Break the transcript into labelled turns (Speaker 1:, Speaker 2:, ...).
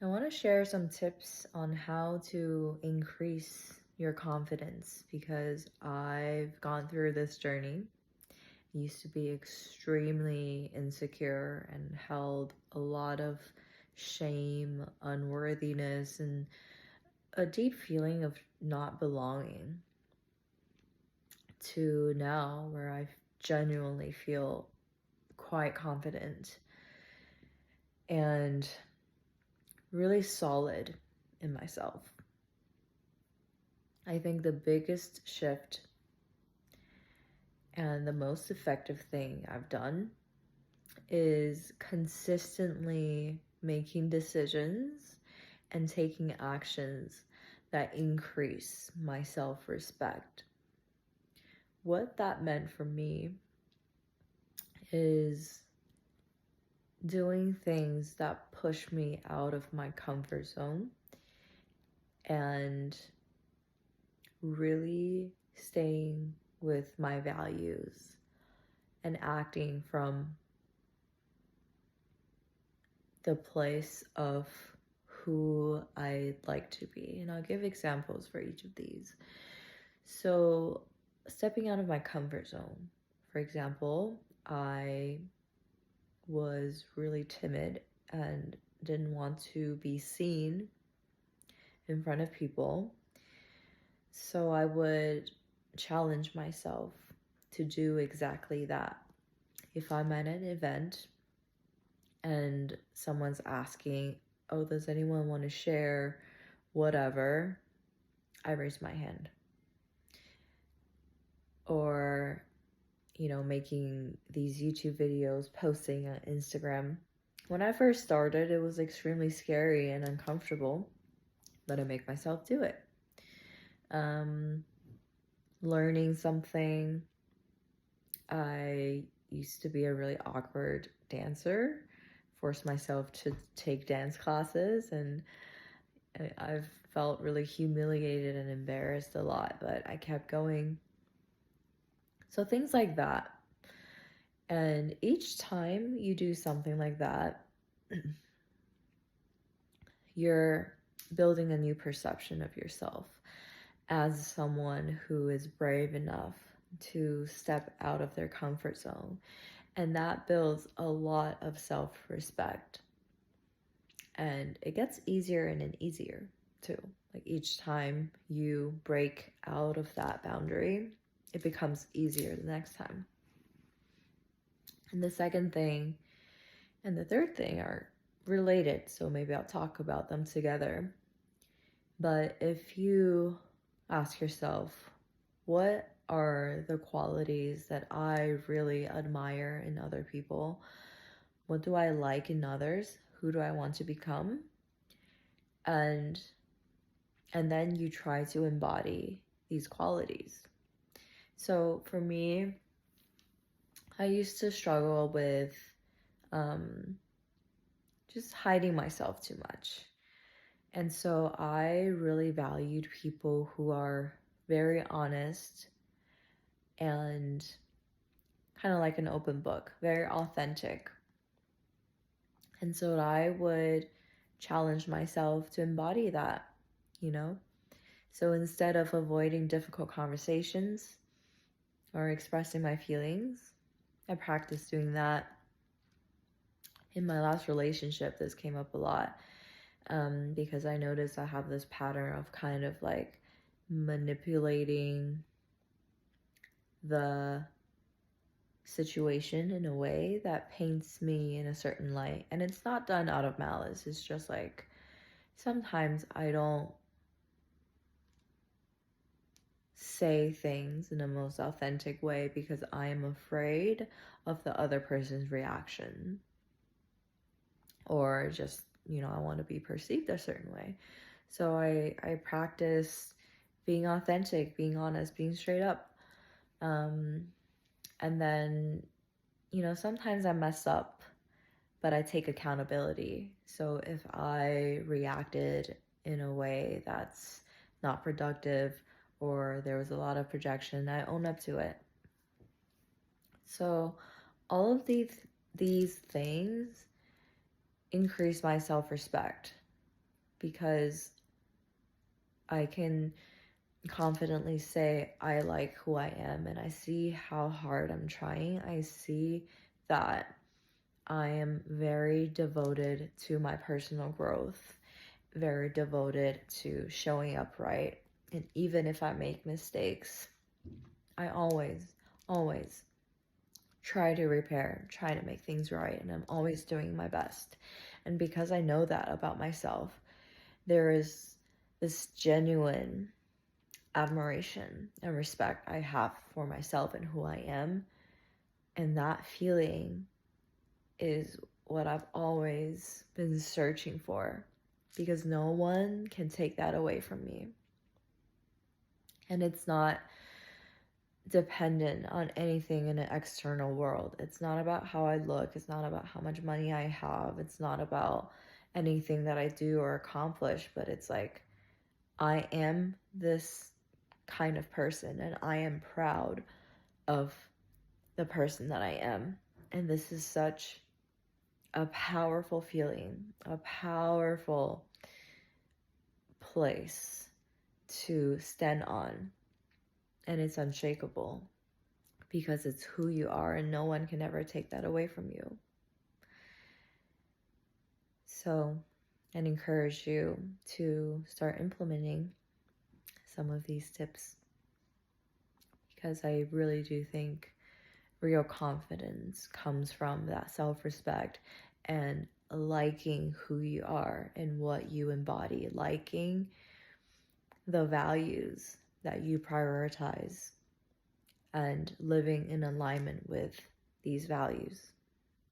Speaker 1: I want to share some tips on how to increase your confidence because I've gone through this journey. I used to be extremely insecure and held a lot of shame, unworthiness, and a deep feeling of not belonging to now where I genuinely feel quite confident and really solid in myself. I think the biggest shift and the most effective thing I've done is consistently making decisions and taking actions that increase my self-respect. What that meant for me is doing things that push me out of my comfort zone and really staying with my values and acting from the place of who I'd like to be. And I'll give examples for each of these. So, stepping out of my comfort zone. For example, I was really timid and didn't want to be seen in front of people. So I would challenge myself to do exactly that. If I'm at an event and someone's asking, oh, does anyone want to share whatever, I raise my hand. Or, making these YouTube videos, posting on Instagram. When I first started, it was extremely scary and uncomfortable, but I make myself do it. Learning something. I used to be a really awkward dancer, forced myself to take dance classes, and I've felt really humiliated and embarrassed a lot, but I kept going. So things like that. And each time you do something like that, you're building a new perception of yourself as someone who is brave enough to step out of their comfort zone. And that builds a lot of self-respect. And it gets easier and easier too. Like each time you break out of that boundary, it becomes easier the next time. And the second thing and the third thing are related, so maybe I'll talk about them together. But if you ask yourself, what are the qualities that I really admire in other people? What do I like in others? Who do I want to become? And then you try to embody these qualities. So for me, I used to struggle with just hiding myself too much. And so I really valued people who are very honest and kind of like an open book, very authentic. And so I would challenge myself to embody that, So instead of avoiding difficult conversations or expressing my feelings, I practiced doing that. In my last relationship, this came up a lot because I noticed I have this pattern of kind of like manipulating the situation in a way that paints me in a certain light. And it's not done out of malice. It's just like sometimes I don't say things in the most authentic way because I am afraid of the other person's reaction. Or just, I want to be perceived a certain way. So I practice being authentic, being honest, being straight up. And then, sometimes I mess up, but I take accountability. So if I reacted in a way that's not productive or there was a lot of projection, I own up to it. So all of these things increase my self-respect. because I can confidently say I like who I am, and I see how hard I'm trying. I see that I am very devoted to my personal growth, very devoted to showing up right. And even if I make mistakes, I always try to repair, try to make things right, and I'm always doing my best. And because I know that about myself, there is this genuine admiration and respect I have for myself and who I am. And that feeling is what I've always been searching for, because no one can take that away from me. And it's not dependent on anything in an external world. It's not about how I look. It's not about how much money I have. It's not about anything that I do or accomplish, but it's like, I am this kind of person and I am proud of the person that I am. And this is such a powerful feeling, a powerful place to stand on. And it's unshakable because it's who you are and no one can ever take that away from you. So I encourage you to start implementing some of these tips, because I really do think real confidence comes from that self-respect and liking who you are and what you embody, liking the values that you prioritize and living in alignment with these values.